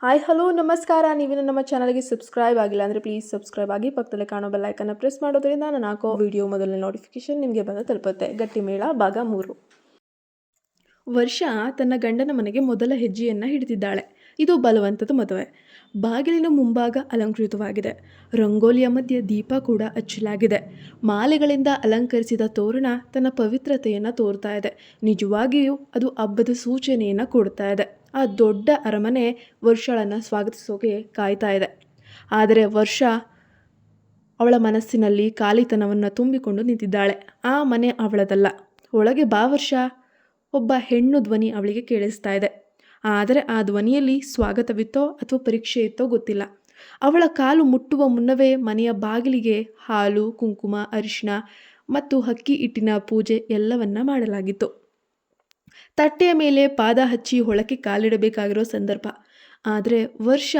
Hi hello ನಮಸ್ಕಾರ. ನೀವಿನ್ನು ನಮ್ಮ ಚಾನಲ್ಗೆ ಸಬ್ಸ್ಕ್ರೈಬ್ ಆಗಿಲ್ಲ ಅಂದರೆ ಪ್ಲೀಸ್ ಸಬ್ಸ್ಕ್ರೈಬ್ ಆಗಿ, ಪಕ್ಕದಲ್ಲಿ ಕಾಣೋ ಬೆಲ್ ಐಕನ್ನ ಪ್ರೆಸ್ ಮಾಡೋದ್ರಿಂದ ನಾನು ಹಾಕೋ ವಿಡಿಯೋ ಮೊದಲನೇ ನೋಟಿಫಿಕೇಶನ್ ನಿಮಗೆ ಬಂದು ತಲುಪುತ್ತೆ. ಗಟ್ಟಿಮೇಳ ಭಾಗ 3. ವರ್ಷ ತನ್ನ ಗಂಡನ ಮನೆಗೆ ಮೊದಲ ಹೆಜ್ಜೆಯನ್ನು ಹಿಡಿದಿದ್ದಾಳೆ. ಇದು ಬಲವಂತದ ಮದುವೆ. ಬಾಗಿಲಿನ ಮುಂಭಾಗ ಅಲಂಕೃತವಾಗಿದೆ. ರಂಗೋಲಿಯ ಮಧ್ಯೆ ದೀಪ ಕೂಡ ಹಚ್ಚಲಾಗಿದೆ. ಮಾಲೆಗಳಿಂದ ಅಲಂಕರಿಸಿದ ತೋರಣ ತನ್ನ ಪವಿತ್ರತೆಯನ್ನು ತೋರ್ತಾ ಇದೆ. ನಿಜವಾಗಿಯೂ ಅದು ಹಬ್ಬದ ಸೂಚನೆಯನ್ನು ಕೊಡ್ತಾ ಇದೆ. ಆ ದೊಡ್ಡ ಅರಮನೆ ವರ್ಷಳನ್ನು ಸ್ವಾಗತಿಸೋಕೆ ಕಾಯ್ತಾ ಇದೆ. ಆದರೆ ವರ್ಷ ಅವಳ ಮನಸ್ಸಿನಲ್ಲಿ ಖಾಲಿತನವನ್ನು ತುಂಬಿಕೊಂಡು ನಿಂತಿದ್ದಾಳೆ. ಆ ಮನೆ ಅವಳದಲ್ಲ. ಒಳಗೆ ಬಾ ವರ್ಷ, ಒಬ್ಬ ಹೆಣ್ಣು ಧ್ವನಿ ಅವಳಿಗೆ ಕೇಳಿಸ್ತಾ ಇದೆ. ಆದರೆ ಆ ಧ್ವನಿಯಲ್ಲಿ ಸ್ವಾಗತವಿತ್ತೋ ಅಥವಾ ಪರೀಕ್ಷೆ ಇತ್ತೋ ಗೊತ್ತಿಲ್ಲ. ಅವಳ ಕಾಲು ಮುಟ್ಟುವ ಮುನ್ನವೇ ಮನೆಯ ಬಾಗಿಲಿಗೆ ಹಾಲು, ಕುಂಕುಮ, ಅರಿಶಿಣ ಮತ್ತು ಅಕ್ಕಿ ಹಿಟ್ಟಿನ ಪೂಜೆ ಎಲ್ಲವನ್ನ ಮಾಡಲಾಗಿತ್ತು. ತಟ್ಟೆಯ ಮೇಲೆ ಪಾದ ಹಚ್ಚಿ ಒಳಕ್ಕೆ ಕಾಲಿಡಬೇಕಾಗಿರೋ ಸಂದರ್ಭ. ಆದರೆ ವರ್ಷ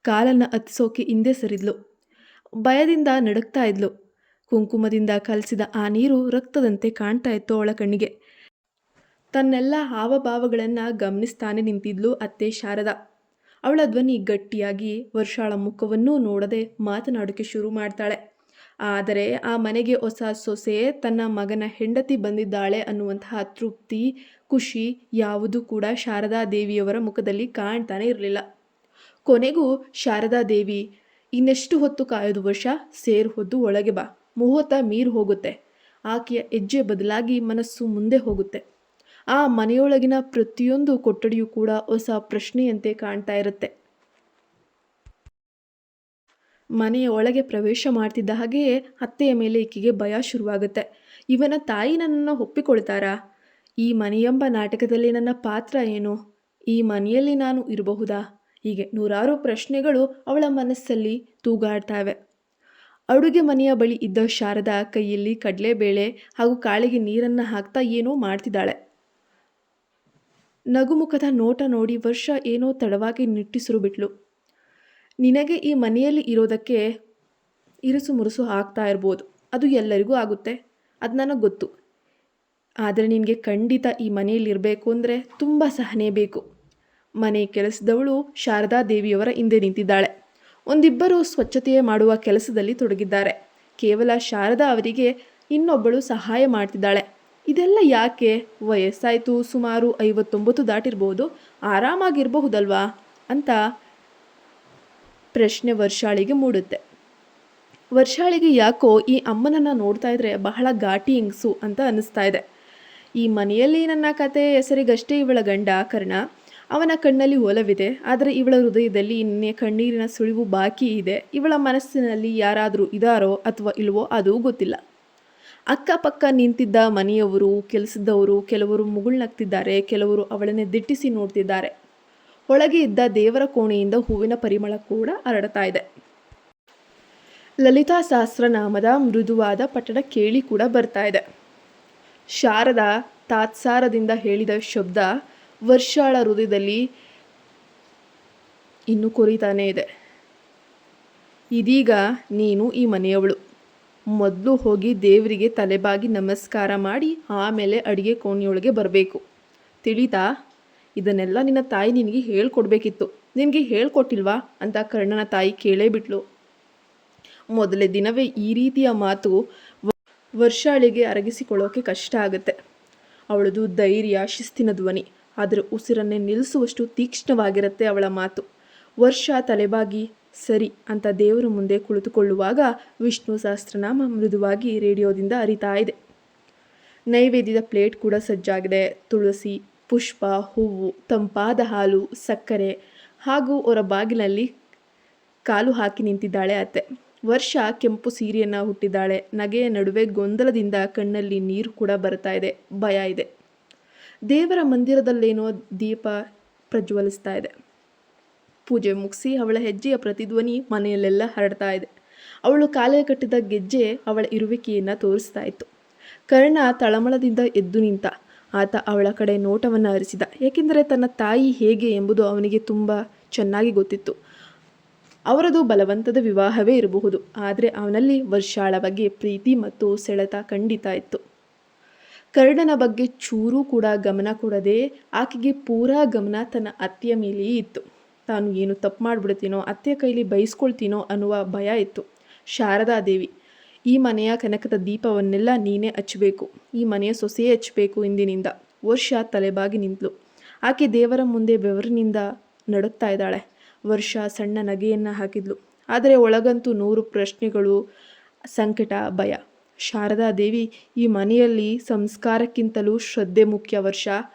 ಕಾಲನ್ನು ಹತ್ತಿಸೋಕೆ ಹಿಂದೆ ಸರಿದ್ಲು. ಭಯದಿಂದ ನಡುಕ್ತಾ ಇದ್ಲು. ಕುಂಕುಮದಿಂದ ಕಲಸಿದ ಆ ನೀರು ರಕ್ತದಂತೆ ಕಾಣ್ತಾ ಇತ್ತು ಅವಳ ಕಣ್ಣಿಗೆ. ತನ್ನೆಲ್ಲ ಹಾವಭಾವಗಳನ್ನು ಗಮನಿಸ್ತಾನೆ ನಿಂತಿದ್ಲು ಅತ್ತೆ ಶಾರದಾ. ಅವಳ ಧ್ವನಿ ಗಟ್ಟಿಯಾಗಿ ವರ್ಷಾಳ ಮುಖವನ್ನೂ ನೋಡದೆ ಮಾತನಾಡೋಕ್ಕೆ ಶುರು ಮಾಡ್ತಾಳೆ. ಆದರೆ ಆ ಮನೆಗೆ ಹೊಸ ಸೊಸೆ, ತನ್ನ ಮಗನ ಹೆಂಡತಿ ಬಂದಿದ್ದಾಳೆ ಅನ್ನುವಂತಹ ತೃಪ್ತಿ, ಖುಷಿ ಯಾವುದೂ ಕೂಡ ಶಾರದಾ ದೇವಿಯವರ ಮುಖದಲ್ಲಿ ಕಾಣ್ತಾನೆ ಇರಲಿಲ್ಲ. ಕೊನೆಗೂ ಶಾರದಾ ದೇವಿ, ಇನ್ನೆಷ್ಟು ಹೊತ್ತು ಕಾಯೋದು ವರ್ಷ, ಸೇರು ಹೊದ್ದು ಒಳಗೆ ಬಾ, ಮುಹೂರ್ತ ಮೀರಿ ಹೋಗುತ್ತೆ. ಆಕೆಯ ಹೆಜ್ಜೆ ಬದಲಾಗಿ ಮನಸ್ಸು ಮುಂದೆ ಹೋಗುತ್ತೆ. ಆ ಮನೆಯೊಳಗಿನ ಪ್ರತಿಯೊಂದು ಕೊಠಡಿಯೂ ಕೂಡ ಹೊಸ ಪ್ರಶ್ನೆಯಂತೆ ಕಾಣ್ತಾ ಇರುತ್ತೆ. ಮನೆಯ ಒಳಗೆ ಪ್ರವೇಶ ಮಾಡ್ತಿದ್ದ ಹಾಗೆಯೇ ಅತ್ತೆಯ ಮೇಲೆ ಈಕೆಗೆ ಭಯ ಶುರುವಾಗುತ್ತೆ. ಇವನ ತಾಯಿ ನನ್ನನ್ನು ಒಪ್ಪಿಕೊಳ್ತಾರಾ? ಈ ಮನೆಯೆಂಬ ನಾಟಕದಲ್ಲಿ ನನ್ನ ಪಾತ್ರ ಏನು? ಈ ಮನೆಯಲ್ಲಿ ನಾನು ಇರಬಹುದಾ? ಹೀಗೆ ನೂರಾರು ಪ್ರಶ್ನೆಗಳು ಅವಳ ಮನಸ್ಸಲ್ಲಿ ತೂಗಾಡ್ತಾವೆ. ಅಡುಗೆ ಮನೆಯ ಬಳಿ ಇದ್ದ ಶಾರದಾ ಕೈಯಲ್ಲಿ ಕಡಲೆಬೇಳೆ ಹಾಗೂ ಕಾಳಿಗೆ ನೀರನ್ನು ಹಾಕ್ತಾ ಏನೋ ಮಾಡ್ತಿದ್ದಾಳೆ. ನಗುಮುಖದ ನೋಟ ನೋಡಿ ವರ್ಷ ಏನೋ ತಡವಾಗಿ ನಿಟ್ಟುಸಿರು ಬಿಟ್ಲು. ನಿನಗೆ ಈ ಮನೆಯಲ್ಲಿ ಇರೋದಕ್ಕೆ ಇರುಸು ಮುರುಸು ಆಗ್ತಾ ಇರ್ಬೋದು, ಅದು ಎಲ್ಲರಿಗೂ ಆಗುತ್ತೆ, ಅದು ನನಗೆ ಗೊತ್ತು. ಆದರೆ ನಿನಗೆ ಖಂಡಿತ ಈ ಮನೆಯಲ್ಲಿ ಇರಬೇಕು ಅಂದರೆ ತುಂಬ ಸಹನೆ ಬೇಕು. ಮನೆ ಕೆಲಸದವಳು ಶಾರದಾ ದೇವಿಯವರ ಹಿಂದೆ ನಿಂತಿದ್ದಾಳೆ. ಒಂದಿಬ್ಬರು ಸ್ವಚ್ಛತೆ ಮಾಡುವ ಕೆಲಸದಲ್ಲಿ ತೊಡಗಿದ್ದಾರೆ. ಕೇವಲ ಶಾರದಾ ಅವರಿಗೆ ಇನ್ನೊಬ್ಬಳು ಸಹಾಯ ಮಾಡ್ತಿದ್ದಾಳೆ. ಇದೆಲ್ಲ ಯಾಕೆ? ವಯಸ್ಸಾಯಿತು, ಸುಮಾರು 59 ದಾಟಿರ್ಬೋದು, ಆರಾಮಾಗಿರಬಹುದಲ್ವಾ ಅಂತ ಪ್ರಶ್ನೆ ವರ್ಷಾಳಿಗೆ ಮೂಡುತ್ತೆ. ವರ್ಷಾಳಿಗೆ ಯಾಕೋ ಈ ಅಮ್ಮನನ್ನು ನೋಡ್ತಾ ಇದ್ರೆ ಬಹಳ ಘಾಟಿ ಹೆಂಗಸು ಅಂತ ಅನ್ನಿಸ್ತಾ ಇದೆ. ಈ ಮನೆಯಲ್ಲಿ ನನ್ನ ಕತೆ ಹೆಸರಿಗಷ್ಟೇ ಇವಳ ಗಂಡ ಕರ್ಣ. ಅವನ ಕಣ್ಣಲ್ಲಿ ಒಲವಿದೆ, ಆದರೆ ಇವಳ ಹೃದಯದಲ್ಲಿ ಇನ್ನೇ ಕಣ್ಣೀರಿನ ಸುಳಿವು ಬಾಕಿ ಇದೆ. ಇವಳ ಮನಸ್ಸಿನಲ್ಲಿ ಯಾರಾದರೂ ಇದ್ದಾರೋ ಅಥವಾ ಇಲ್ವೋ ಅದು ಗೊತ್ತಿಲ್ಲ. ಅಕ್ಕಪಕ್ಕ ನಿಂತಿದ್ದ ಮನೆಯವರು, ಕೆಲಸದವರು ಕೆಲವರು ಮುಗುಳ್ನಗ್ತಿದ್ದಾರೆ, ಕೆಲವರು ಅವಳನ್ನೇ ದಿಟ್ಟಿಸಿ ನೋಡ್ತಿದ್ದಾರೆ. ಒಳಗೆ ಇದ್ದ ದೇವರ ಕೋಣೆಯಿಂದ ಹೂವಿನ ಪರಿಮಳ ಕೂಡ ಹರಡ್ತಾ ಇದೆ. ಲಲಿತಾ ಸಹಸ್ರನಾಮದ ಮೃದುವಾದ ಪಠಣ ಕೇಳಿ ಕೂಡ ಬರ್ತಾ ಇದೆ. ಶಾರದಾ ತಾತ್ಸಾರದಿಂದ ಹೇಳಿದ ಶಬ್ದ ವರ್ಷಾಳ ಹೃದಯದಲ್ಲಿ ಇನ್ನೂ ಕೊರಿತಾನೇ ಇದೆ. ಇದೀಗ ನೀನು ಈ ಮನೆಯವಳು. ಮೊದಲು ಹೋಗಿ ದೇವರಿಗೆ ತಲೆಬಾಗಿ ನಮಸ್ಕಾರ ಮಾಡಿ ಆಮೇಲೆ ಅಡುಗೆ ಕೋಣೆಯೊಳಗೆ ಬರಬೇಕು, ತಿಳಿತಾ? ಇದನ್ನೆಲ್ಲ ನಿನ್ನ ತಾಯಿ ನಿನಗೆ ಹೇಳ್ಕೊಡ್ಬೇಕಿತ್ತು. ನಿನಗೆ ಹೇಳ್ಕೊಟ್ಟಿಲ್ವಾ ಅಂತ ಕರ್ಣನ ತಾಯಿ ಕೇಳೇ ಬಿಟ್ಲು. ಮೊದಲೇ ದಿನವೇ ಈ ರೀತಿಯ ಮಾತು ವರ್ಷಾಳಿಗೆ ಅರಗಿಸಿಕೊಳ್ಳೋಕೆ ಕಷ್ಟ ಆಗುತ್ತೆ. ಅವಳದು ಧೈರ್ಯ, ಶಿಸ್ತಿನ ಧ್ವನಿ, ಆದರೆ ಉಸಿರನ್ನೇ ನಿಲ್ಲಿಸುವಷ್ಟು ತೀಕ್ಷ್ಣವಾಗಿರುತ್ತೆ ಅವಳ ಮಾತು. ವರ್ಷ ತಲೆಬಾಗಿ ಸರಿ ಅಂತ ದೇವರ ಮುಂದೆ ಕುಳಿತುಕೊಳ್ಳುವಾಗ ವಿಷ್ಣು ಸಹಸ್ರನಾಮ ಮೃದುವಾಗಿ ರೇಡಿಯೋದಿಂದ ಅರಿತಾ ಇದೆ. ನೈವೇದ್ಯದ ಪ್ಲೇಟ್ ಕೂಡ ಸಜ್ಜಾಗಿದೆ. ತುಳಸಿ, ಪುಷ್ಪ, ಹೂವು, ತಂಪಾದ ಹಾಲು, ಸಕ್ಕರೆ ಹಾಗೂ ಹೊರ ಬಾಗಿಲಲ್ಲಿ ಕಾಲು ಹಾಕಿ ನಿಂತಿದ್ದಾಳೆ ಅತ್ತೆ. ವರ್ಷ ಕೆಂಪು ಸೀರೆಯನ್ನು ಹುಟ್ಟಿದ್ದಾಳೆ. ನಗೆಯ ನಡುವೆ ಗೊಂದಲದಿಂದ ಕಣ್ಣಲ್ಲಿ ನೀರು ಕೂಡ ಬರ್ತಾ ಇದೆ. ಭಯ ಇದೆ. ದೇವರ ಮಂದಿರದಲ್ಲೇನೋ ದೀಪ ಪ್ರಜ್ವಲಿಸ್ತಾ ಇದೆ. ಪೂಜೆ ಮುಗಿಸಿ ಅವಳ ಹೆಜ್ಜೆಯ ಪ್ರತಿಧ್ವನಿ ಮನೆಯಲ್ಲೆಲ್ಲ ಹರಡ್ತಾ ಇದೆ. ಅವಳು ಕಾಲಿಗೆ ಕಟ್ಟಿದ ಗೆಜ್ಜೆ ಅವಳ ಇರುವಿಕೆಯನ್ನು ತೋರಿಸ್ತಾ ಇತ್ತು. ಕರ್ಣ ತಳಮಳದಿಂದ ಎದ್ದು ನಿಂತ. ಆತ ಅವಳ ಕಡೆ ನೋಟವನ್ನು ಹರಿಸಿದ. ಏಕೆಂದರೆ ತನ್ನ ತಾಯಿ ಹೇಗೆ ಎಂಬುದು ಅವನಿಗೆ ತುಂಬ ಚೆನ್ನಾಗಿ ಗೊತ್ತಿತ್ತು. ಅವರದು ಬಲವಂತದ ವಿವಾಹವೇ ಇರಬಹುದು, ಆದರೆ ಅವನಲ್ಲಿ ವರ್ಷಾಳ ಬಗ್ಗೆ ಪ್ರೀತಿ ಮತ್ತು ಸೆಳೆತ ಖಂಡಿತ ಇತ್ತು. ಕರ್ಣನ ಬಗ್ಗೆ ಚೂರೂ ಕೂಡ ಗಮನ ಕೊಡದೆ ಆಕೆಗೆ ಪೂರಾ ಗಮನ ತನ್ನ ಅತ್ತೆಯ ಮೇಲೆಯೇ ಇತ್ತು. ತಾನು ಏನು ತಪ್ಪು ಮಾಡಿಬಿಡ್ತೀನೋ, ಅತ್ತೆ ಕೈಲಿ ಬೈಸ್ಕೊಳ್ತೀನೋ ಅನ್ನುವ ಭಯ ಇತ್ತು. ಶಾರದಾದೇವಿ, ಈ ಮನೆಯ ಕನಕದ ದೀಪವನ್ನೆಲ್ಲ ನೀನೇ ಹಚ್ಚಬೇಕು, ಈ ಮನೆಯ ಸೊಸೆಯೇ ಹಚ್ಚಬೇಕು ಇಂದಿನಿಂದ. ವರ್ಷ ತಲೆಬಾಗಿ ನಿಂತಳು. ಆಕೆ ದೇವರ ಮುಂದೆ ಬೆವರಿನಿಂದ ನಡುಗ್ತಾ ಇದ್ದಾಳೆ. ವರ್ಷ ಸಣ್ಣ ನಗೆಯನ್ನು ಹಾಕಿದ್ಲು. ಆದರೆ ಒಳಗಂತೂ 100 ಪ್ರಶ್ನೆಗಳು, ಸಂಕಟ, ಭಯ. ಶಾರದಾದೇವಿ, ಈ ಮನೆಯಲ್ಲಿ ಸಂಸ್ಕಾರಕ್ಕಿಂತಲೂ ಶ್ರದ್ಧೆ ಮುಖ್ಯ ವರ್ಷ.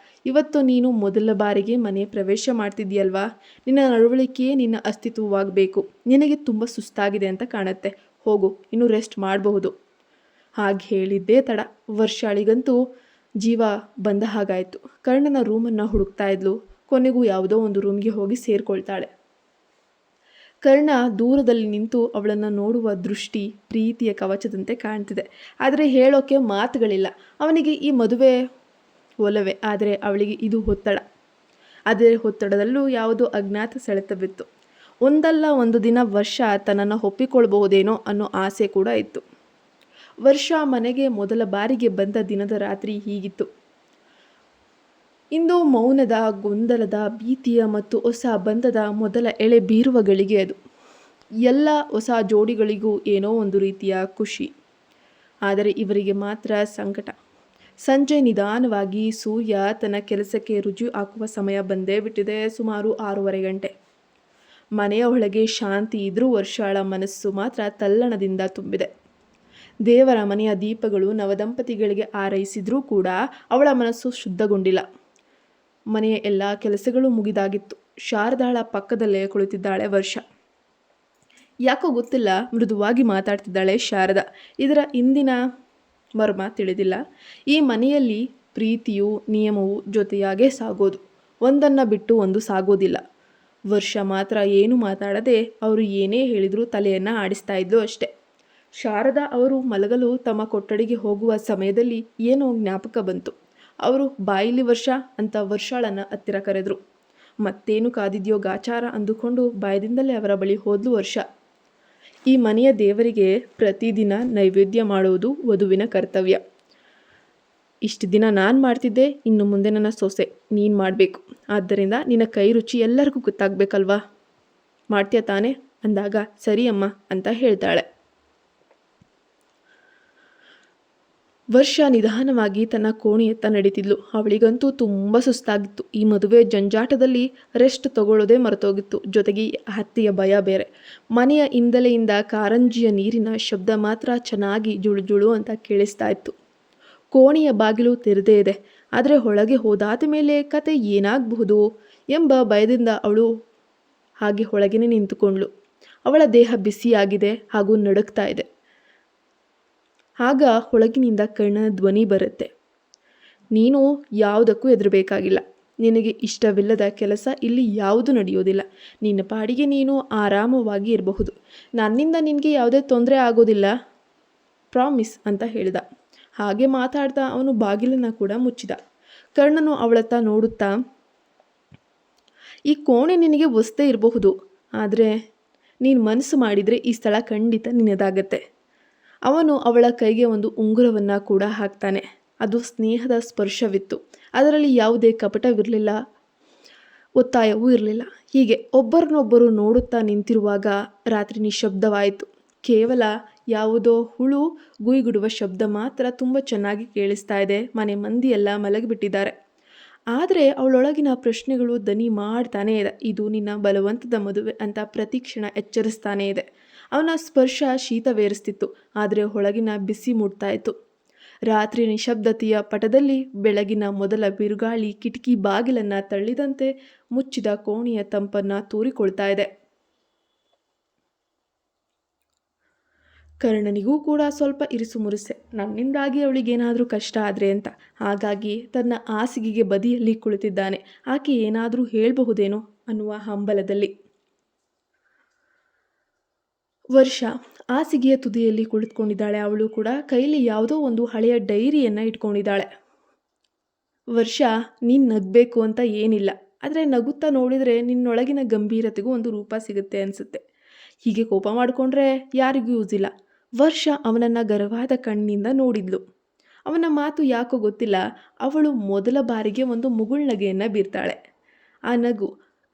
ಇವತ್ತು ನೀನು ಮೊದಲ ಬಾರಿಗೆ ಮನೆ ಪ್ರವೇಶ ಮಾಡ್ತಿದ್ದೀಯಲ್ವಾ, ನಿನ್ನ ನಡವಳಿಕೆಯೇ ನಿನ್ನ ಅಸ್ತಿತ್ವವಾಗಬೇಕು. ನಿನಗೆ ತುಂಬ ಸುಸ್ತಾಗಿದೆ ಅಂತ ಕಾಣುತ್ತೆ, ಹೋಗು, ಇನ್ನು ರೆಸ್ಟ್ ಮಾಡಬಹುದು. ಹಾಗೆ ಹೇಳಿದ್ದೇ ತಡ. ವರ್ಷಾಳಿಗಂತೂ ಜೀವ ಬಂದ ಹಾಗಾಯಿತು. ಕರ್ಣನ ರೂಮನ್ನು ಹುಡುಕ್ತಾ ಇದ್ಲು. ಕೊನೆಗೂ ಯಾವುದೋ ಒಂದು ರೂಮ್ಗೆ ಹೋಗಿ ಸೇರ್ಕೊಳ್ತಾಳೆ. ಕರ್ಣ ದೂರದಲ್ಲಿ ನಿಂತು ಅವಳನ್ನು ನೋಡುವ ದೃಷ್ಟಿ ಪ್ರೀತಿಯ ಕವಚದಂತೆ ಕಾಣ್ತಿದೆ. ಆದರೆ ಹೇಳೋಕೆ ಮಾತುಗಳಿಲ್ಲ. ಅವನಿಗೆ ಈ ಮದುವೆ ಒಲವೇ, ಆದರೆ ಅವಳಿಗೆ ಇದು ಒತ್ತಡ. ಅದೇ ಒತ್ತಡದಲ್ಲೂ ಯಾವುದೋ ಅಜ್ಞಾತ ಸೆಳೆತ ಬಿತ್ತು. ಒಂದಲ್ಲ ಒಂದು ದಿನ ವರ್ಷ ತನ್ನನ್ನು ಒಪ್ಪಿಕೊಳ್ಬಹುದೇನೋ ಅನ್ನೋ ಆಸೆ ಕೂಡ ಇತ್ತು. ವರ್ಷ ಮನೆಗೆ ಮೊದಲ ಬಾರಿಗೆ ಬಂದ ದಿನದ ರಾತ್ರಿ ಹೀಗಿತ್ತು. ಇಂದು ಮೌನದ, ಗೊಂದಲದ, ಭೀತಿಯ ಮತ್ತು ಹೊಸ ಬಂಧದ ಮೊದಲ ಎಳೆ ಬೀರುವ ಗಳಿಗೆ ಅದು. ಎಲ್ಲ ಹೊಸ ಜೋಡಿಗಳಿಗೂ ಏನೋ ಒಂದು ರೀತಿಯ ಖುಷಿ, ಆದರೆ ಇವರಿಗೆ ಮಾತ್ರ ಸಂಕಟ. ಸಂಜೆ ನಿಧಾನವಾಗಿ ಸೂರ್ಯ ತನ್ನ ಕೆಲಸಕ್ಕೆ ರುಜು ಹಾಕುವ ಸಮಯ ಬಂದೇ ಬಿಟ್ಟಿದೆ. ಸುಮಾರು 6:30 ಗಂಟೆ. ಮನೆಯ ಒಳಗೆ ಶಾಂತಿ ಇದ್ರೂ ವರ್ಷಾಳ ಮನಸ್ಸು ಮಾತ್ರ ತಲ್ಲಣದಿಂದ ತುಂಬಿದೆ. ದೇವರ ಮನೆಯ ದೀಪಗಳು ನವದಂಪತಿಗಳಿಗೆ ಆರೈಸಿದ್ರೂ ಕೂಡ ಅವಳ ಮನಸ್ಸು ಶುದ್ಧಗೊಂಡಿಲ್ಲ. ಮನೆಯ ಎಲ್ಲ ಕೆಲಸಗಳು ಮುಗಿದಾಗಿತ್ತು. ಶಾರದಾಳ ಪಕ್ಕದಲ್ಲೇ ಕುಳಿತಿದ್ದಾಳೆ ವರ್ಷ. ಯಾಕೋ ಗೊತ್ತಿಲ್ಲ, ಮೃದುವಾಗಿ ಮಾತಾಡ್ತಿದ್ದಾಳೆ ಶಾರದಾ. ಇದರ ಹಿಂದಿನ ಮರ್ಮ ತಿಳಿದಿಲ್ಲ. ಈ ಮನೆಯಲ್ಲಿ ಪ್ರೀತಿಯು ನಿಯಮವು ಜೊತೆಯಾಗೇ ಸಾಗೋದು, ಒಂದನ್ನು ಬಿಟ್ಟು ಒಂದು ಸಾಗೋದಿಲ್ಲ. ವರ್ಷ ಮಾತ್ರ ಏನು ಮಾತಾಡದೆ ಅವರು ಏನೇ ಹೇಳಿದರೂ ತಲೆಯನ್ನು ಆಡಿಸ್ತಾ ಇದ್ಲು ಅಷ್ಟೆ. ಶಾರದಾ ಅವರು ಮಲಗಲು ತಮ್ಮ ಕೊಠಡಿಗೆ ಹೋಗುವ ಸಮಯದಲ್ಲಿ ಏನೋ ಜ್ಞಾಪಕ ಬಂತು. ಅವರು ಬಾಯಿಲಿ ವರ್ಷ ಅಂತ ವರ್ಷಾಳನ್ನು ಹತ್ತಿರ ಕರೆದ್ರು. ಮತ್ತೇನು ಕಾದಿದೆಯೋ ಗಾಚಾರ ಅಂದುಕೊಂಡು ಬಾಯದಿಂದಲೇ ಅವರ ಬಳಿ ಹೋದ್ಲು ವರ್ಷ. ಈ ಮನೆಯ ದೇವರಿಗೆ ಪ್ರತಿದಿನ ನೈವೇದ್ಯ ಮಾಡುವುದು ವಧುವಿನ ಕರ್ತವ್ಯ. ಇಷ್ಟು ದಿನ ನಾನು ಮಾಡ್ತಿದ್ದೆ, ಇನ್ನು ಮುಂದೆ ನನ್ನ ಸೊಸೆ ನೀನು ಮಾಡಬೇಕು. ಆದ್ದರಿಂದ ನಿನ್ನ ಕೈ ರುಚಿ ಎಲ್ಲರಿಗೂ ಗೊತ್ತಾಗಬೇಕಲ್ವಾ, ಮಾಡ್ತೀಯ ತಾನೇ ಅಂದಾಗ ಸರಿ ಅಮ್ಮ ಅಂತ ಹೇಳ್ತಾಳೆ. ವರ್ಷ ನಿಧಾನವಾಗಿ ತನ್ನ ಕೋಣೆಯತ್ತ ನಡೀತಿದ್ಲು. ಅವಳಿಗಂತೂ ತುಂಬ ಸುಸ್ತಾಗಿತ್ತು. ಈ ಮದುವೆ ಜಂಜಾಟದಲ್ಲಿ ರೆಸ್ಟ್ ತಗೊಳ್ಳೋದೇ ಮರೆತೋಗಿತ್ತು. ಜೊತೆಗೆ ಹತ್ಯೆಯ ಭಯ ಬೇರೆ. ಮನೆಯ ಹಿಂದಲೆಯಿಂದ ಕಾರಂಜಿಯ ನೀರಿನ ಶಬ್ದ ಮಾತ್ರ ಚೆನ್ನಾಗಿ ಜುಳು ಅಂತ ಕೇಳಿಸ್ತಾ ಇತ್ತು. ಕೋಣೆಯ ಬಾಗಿಲು ತೆರೆದೇ ಇದೆ. ಆದರೆ ಒಳಗೆ ಹೋದಾದ ಮೇಲೆ ಕತೆ ಏನಾಗಬಹುದು ಎಂಬ ಭಯದಿಂದ ಅವಳು ಹಾಗೆ ಒಳಗೇನೆ ನಿಂತುಕೊಂಡ್ಳು. ಅವಳ ದೇಹ ಬಿಸಿಯಾಗಿದೆ ಹಾಗೂ ನಡುಗ್ತಾ ಇದೆ. ಆಗ ಒಳಗಿನಿಂದ ಕರ್ಣನ ಧ್ವನಿ ಬರುತ್ತೆ. ನೀನು ಯಾವುದಕ್ಕೂ ಹೆದರಬೇಕಾಗಿಲ್ಲ. ನಿನಗೆ ಇಷ್ಟವಿಲ್ಲದ ಕೆಲಸ ಇಲ್ಲಿ ಯಾವುದು ನಡೆಯೋದಿಲ್ಲ. ನಿನ್ನ ಪಾಡಿಗೆ ನೀನು ಆರಾಮವಾಗಿ ಇರಬಹುದು. ನನ್ನಿಂದ ನಿನಗೆ ಯಾವುದೇ ತೊಂದರೆ ಆಗೋದಿಲ್ಲ, ಪ್ರಾಮಿಸ್ ಅಂತ ಹೇಳಿದ. ಹಾಗೆ ಮಾತಾಡ್ತಾ ಅವನು ಬಾಗಿಲನ್ನು ಕೂಡ ಮುಚ್ಚಿದ. ಕರ್ಣನು ಅವಳತ್ತ ನೋಡುತ್ತಾ, ಈ ಕೋಣೆ ನಿನಗೆ ಹೊಸದೇ ಇರಬಹುದು, ಆದರೆ ನೀನು ಮನಸ್ಸು ಮಾಡಿದರೆ ಈ ಸ್ಥಳ ಖಂಡಿತ ನಿನ್ನದಾಗತ್ತೆ. ಅವನು ಅವಳ ಕೈಗೆ ಒಂದು ಉಂಗುರವನ್ನು ಕೂಡ ಹಾಕ್ತಾನೆ. ಅದು ಸ್ನೇಹದ ಸ್ಪರ್ಶವಿತ್ತು. ಅದರಲ್ಲಿ ಯಾವುದೇ ಕಪಟವಿರಲಿಲ್ಲ, ಒತ್ತಾಯವೂ ಇರಲಿಲ್ಲ. ಹೀಗೆ ಒಬ್ಬರನ್ನೊಬ್ಬರು ನೋಡುತ್ತಾ ನಿಂತಿರುವಾಗ ರಾತ್ರಿ ನಿಶಬ್ದವಾಯಿತು. ಕೇವಲ ಯಾವುದೋ ಹುಳು ಗುಯ್ಗುಡುವ ಶಬ್ದ ಮಾತ್ರ ತುಂಬ ಚೆನ್ನಾಗಿ ಕೇಳಿಸ್ತಾ ಇದೆ. ಮನೆ ಮಂದಿಯೆಲ್ಲ ಮಲಗಿಬಿಟ್ಟಿದ್ದಾರೆ. ಆದರೆ ಅವಳೊಳಗಿನ ಪ್ರಶ್ನೆಗಳು ದನಿ ಮಾಡ್ತಾನೇ ಇದೆ. ಇದು ನಿನ್ನ ಬಲವಂತದ ಮದುವೆ ಅಂತ ಪ್ರತಿಕ್ಷಣ ಎಚ್ಚರಿಸ್ತಾನೇ ಇದೆ. ಅವನ ಸ್ಪರ್ಶ ಶೀತವೇರಿಸ್ತಿತ್ತು, ಆದರೆ ಒಳಗಿನ ಬಿಸಿ ಮೂಡ್ತಾ ಇತ್ತು. ರಾತ್ರಿ ನಿಶಬ್ದತೆಯ ಪಟದಲ್ಲಿ ಬೆಳಗಿನ ಮೊದಲ ಬಿರುಗಾಳಿ ಕಿಟಕಿ ಬಾಗಿಲನ್ನು ತಳ್ಳಿದಂತೆ ಮುಚ್ಚಿದ ಕೋಣೆಯ ತಂಪನ್ನು ತೂರಿಕೊಳ್ತಾ ಇದೆ. ಕರ್ಣನಿಗೂ ಕೂಡ ಸ್ವಲ್ಪ ಇರಿಸು ಮುರಿಸೆ, ನನ್ನಿಂದಾಗಿ ಅವಳಿಗೇನಾದರೂ ಕಷ್ಟ ಆದರೆ ಅಂತ. ಹಾಗಾಗಿ ತನ್ನ ಹಾಸಿಗೆಗೆ ಬದಿಯಲ್ಲಿ ಕುಳಿತಿದ್ದಾನೆ. ಆಕೆ ಏನಾದರೂ ಹೇಳಬಹುದೇನೋ ಅನ್ನುವ ಹಂಬಲದಲ್ಲಿ. ವರ್ಷ ಹಾಸಿಗೆಯ ತುದಿಯಲ್ಲಿ ಕುಳಿತುಕೊಂಡಿದ್ದಾಳೆ. ಅವಳು ಕೂಡ ಕೈಲಿ ಯಾವುದೋ ಒಂದು ಹಳೆಯ ಡೈರಿಯನ್ನು ಇಟ್ಕೊಂಡಿದ್ದಾಳೆ. ವರ್ಷ, ನೀನು ನಗಬೇಕು ಅಂತ ಏನಿಲ್ಲ, ಆದರೆ ನಗುತ್ತಾ ನೋಡಿದರೆ ನಿನ್ನೊಳಗಿನ ಗಂಭೀರತೆಗೂ ಒಂದು ರೂಪ ಸಿಗುತ್ತೆ ಅನಿಸುತ್ತೆ. ಹೀಗೆ ಕೋಪ ಮಾಡಿಕೊಂಡ್ರೆ ಯಾರಿಗೂ ಯೂಸ್ ಇಲ್ಲ. ವರ್ಷ ಅವನನ್ನು ಗರವಾದ ಕಣ್ಣಿನಿಂದ ನೋಡಿದ್ಲು. ಅವನ ಮಾತು ಯಾಕೋ ಗೊತ್ತಿಲ್ಲ, ಅವಳು ಮೊದಲ ಬಾರಿಗೆ ಒಂದು ಮುಗುಳ್ನಗೆಯನ್ನು ಬೀರ್ತಾಳೆ. ಆ ನಗು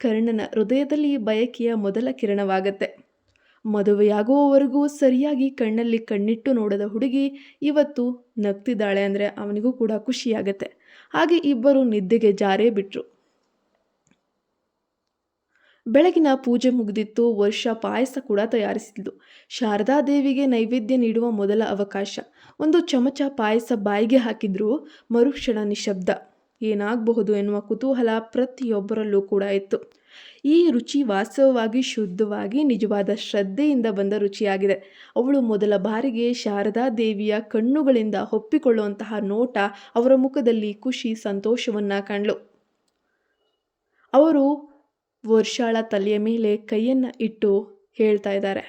ಕರ್ಣನ ಹೃದಯದಲ್ಲಿ ಬಯಕೆಯ ಮೊದಲ ಕಿರಣವಾಗತ್ತೆ. ಮದುವೆಯಾಗುವವರೆಗೂ ಸರಿಯಾಗಿ ಕಣ್ಣಲ್ಲಿ ಕಣ್ಣಿಟ್ಟು ನೋಡದ ಹುಡುಗಿ ಇವತ್ತು ನಗ್ತಿದ್ದಾಳೆ ಅಂದರೆ ಅವನಿಗೂ ಕೂಡ ಖುಷಿಯಾಗತ್ತೆ. ಹಾಗೆ ಇಬ್ಬರು ನಿದ್ದೆಗೆ ಜಾರೇ ಬಿಟ್ರು. ಬೆಳಗಿನ ಪೂಜೆ ಮುಗಿದಿತ್ತು. ವರ್ಷ ಪಾಯಸ ಕೂಡ ತಯಾರಿಸಿದ್ಲು. ಶಾರದಾದೇವಿಗೆ ನೈವೇದ್ಯ ನೀಡುವ ಮೊದಲ ಅವಕಾಶ. ಒಂದು ಚಮಚ ಪಾಯಸ ಬಾಯಿಗೆ ಹಾಕಿದ್ರೂ ಮರುಕ್ಷಣ ನಿಶಬ್ದ. ಏನಾಗಬಹುದು ಎನ್ನುವ ಕುತೂಹಲ ಪ್ರತಿಯೊಬ್ಬರಲ್ಲೂ ಕೂಡ ಇತ್ತು. ಈ ರುಚಿ ವಾಸ್ತವವಾಗಿ ಶುದ್ಧವಾಗಿ ನಿಜವಾದ ಶ್ರದ್ಧೆಯಿಂದ ಬಂದ ರುಚಿಯಾಗಿದೆ. ಅವಳು ಮೊದಲ ಬಾರಿಗೆ ಶಾರದಾದೇವಿಯ ಕಣ್ಣುಗಳಿಂದ ಒಪ್ಪಿಕೊಳ್ಳುವಂತಹ ನೋಟ, ಅವರ ಮುಖದಲ್ಲಿ ಖುಷಿ ಸಂತೋಷವನ್ನ ಕಂಡ್ಳು. ಅವರು ವರ್ಷಾಳ ತಲೆಯ ಮೇಲೆ ಕೈಯನ್ನು ಇಟ್ಟು ಹೇಳ್ತಾ ಇದ್ದಾರೆ,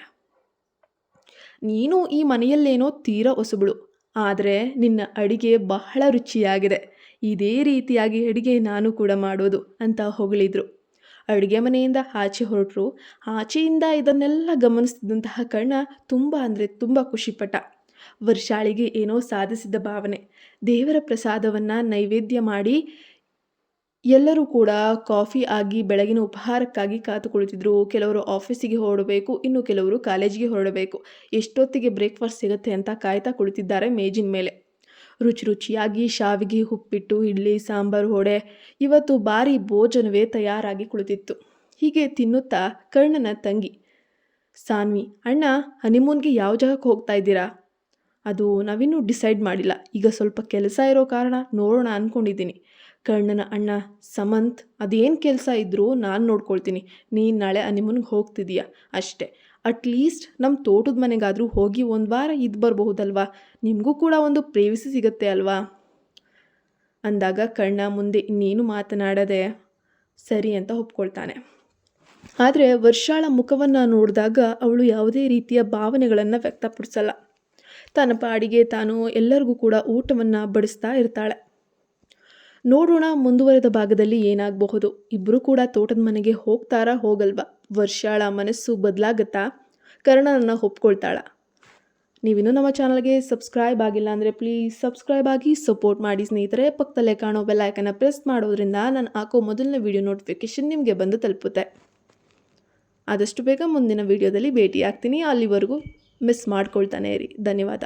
ನೀನು ಈ ಮನೆಯಲ್ಲೇನೋ ತೀರಾ ಹೊಸಬಳು, ಆದರೆ ನಿನ್ನ ಅಡಿಗೆ ಬಹಳ ರುಚಿಯಾಗಿದೆ. ಇದೇ ರೀತಿಯಾಗಿ ಅಡಿಗೆ ನಾನು ಕೂಡ ಮಾಡೋದು ಅಂತ ಹೊಗಳಿದ್ರು. ಅಡುಗೆ ಮನೆಯಿಂದ ಆಚೆ ಹೊರಟರು. ಆಚೆಯಿಂದ ಇದನ್ನೆಲ್ಲ ಗಮನಿಸ್ತಿದ್ದಂತಹ ಕರ್ಣ ತುಂಬ ಅಂದರೆ ತುಂಬ ಖುಷಿಪಟ್ಟ. ವರ್ಷಾಳಿಗೆ ಏನೋ ಸಾಧಿಸಿದ ಭಾವನೆ. ದೇವರ ಪ್ರಸಾದವನ್ನು ನೈವೇದ್ಯ ಮಾಡಿ ಎಲ್ಲರೂ ಕೂಡ ಕಾಫಿ ಆಗಿ ಬೆಳಗಿನ ಉಪಹಾರಕ್ಕಾಗಿ ಕಾತು ಕುಳಿತಿದ್ರು. ಕೆಲವರು ಆಫೀಸಿಗೆ ಹೊರಡಬೇಕು, ಇನ್ನು ಕೆಲವರು ಕಾಲೇಜಿಗೆ ಹೊರಡಬೇಕು. ಎಷ್ಟೊತ್ತಿಗೆ ಬ್ರೇಕ್ಫಾಸ್ಟ್ ಸಿಗುತ್ತೆ ಅಂತ ಕಾಯ್ತಾ ಕುಳಿತಿದ್ದಾರೆ ಮೇಜಿನ ಮೇಲೆ. ರುಚಿ ರುಚಿಯಾಗಿ ಶಾವಿಗೆ, ಉಪ್ಪಿಟ್ಟು, ಇಡ್ಲಿ, ಸಾಂಬಾರು, ವಡೆ, ಇವತ್ತು ಭಾರಿ ಭೋಜನವೇ ತಯಾರಾಗಿ ಕುಳಿತಿತ್ತು. ಹೀಗೆ ತಿನ್ನುತ್ತಾ ಕರ್ಣನ ತಂಗಿ ಸಾನ್ವಿ, ಅಣ್ಣ ಹನಿಮೂನ್ಗೆ ಯಾವ ಜಾಗಕ್ಕೆ ಹೋಗ್ತಾ ಇದ್ದೀರಾ? ಅದು ನಾವಿನ್ನೂ ಡಿಸೈಡ್ ಮಾಡಿಲ್ಲ, ಈಗ ಸ್ವಲ್ಪ ಕೆಲಸ ಇರೋ ಕಾರಣ ನೋಡೋಣ ಅಂದ್ಕೊಂಡಿದ್ದೀನಿ. ಕರ್ಣನ ಅಣ್ಣ ಸಮಂತ್, ಅದೇನು ಕೆಲಸ ಇದ್ದರೂ ನಾನು ನೋಡ್ಕೊಳ್ತೀನಿ. ನೀನು ನಾಳೆ ಹನಿಮೂನ್ಗೆ ಹೋಗ್ತಿದೀಯಾ ಅಷ್ಟೇ. ಅಟ್ಲೀಸ್ಟ್ ನಮ್ಮ ತೋಟದ ಮನೆಗಾದರೂ ಹೋಗಿ ಒಂದು ವಾರ ಇದ್ದು ಬರಬಹುದಲ್ವಾ? ನಿಮಗೂ ಕೂಡ ಒಂದು ಪ್ರೈವಸಿ ಸಿಗುತ್ತೆ ಅಲ್ವಾ ಅಂದಾಗ ಕರ್ಣ ಮುಂದೆ ಇನ್ನೇನು ಮಾತನಾಡದೆ ಸರಿ ಅಂತ ಒಪ್ಕೊಳ್ತಾನೆ. ಆದರೆ ವರ್ಷಾಳ ಮುಖವನ್ನು ನೋಡಿದಾಗ ಅವಳು ಯಾವುದೇ ರೀತಿಯ ಭಾವನೆಗಳನ್ನು ವ್ಯಕ್ತಪಡಿಸಲ್ಲ. ತನ್ನ ಪಾಡಿಗೆ ತಾನು ಎಲ್ಲರಿಗೂ ಕೂಡ ಊಟವನ್ನು ಬಡಿಸ್ತಾ ಇರ್ತಾಳೆ. ನೋಡೋಣ ಮುಂದುವರೆದ ಭಾಗದಲ್ಲಿ ಏನಾಗಬಹುದು. ಇಬ್ಬರು ಕೂಡ ತೋಟದ ಮನೆಗೆ ಹೋಗ್ತಾರಾ ಹೋಗಲ್ವಾ? ವರ್ಷಾಳ ಮನಸ್ಸು ಬದಲಾಗತ್ತಾ? ಕರ್ಣನನ್ನು ಒಪ್ಕೊಳ್ತಾಳ? ನೀವಿನ್ನೂ ನಮ್ಮ ಚಾನಲ್ಗೆ ಸಬ್ಸ್ಕ್ರೈಬ್ ಆಗಿಲ್ಲ ಅಂದರೆ ಪ್ಲೀಸ್ ಸಬ್ಸ್ಕ್ರೈಬ್ ಆಗಿ ಸಪೋರ್ಟ್ ಮಾಡಿ ಸ್ನೇಹಿತರೆ. ಪಕ್ಕದಲ್ಲೇ ಕಾಣೋ ಬೆಲ್ ಐಕನ್ನ ಪ್ರೆಸ್ ಮಾಡೋದ್ರಿಂದ ನಾನು ಹಾಕೋ ಮೊದಲನೇ ವಿಡಿಯೋ ನೋಟಿಫಿಕೇಷನ್ ನಿಮಗೆ ಬಂದು ತಲುಪುತ್ತೆ. ಆದಷ್ಟು ಬೇಗ ಮುಂದಿನ ವಿಡಿಯೋದಲ್ಲಿ ಭೇಟಿ ಆಗ್ತೀನಿ. ಅಲ್ಲಿವರೆಗೂ ಮಿಸ್ ಮಾಡ್ಕೊಳ್ತಾನೆ ಇರಿ. ಧನ್ಯವಾದ.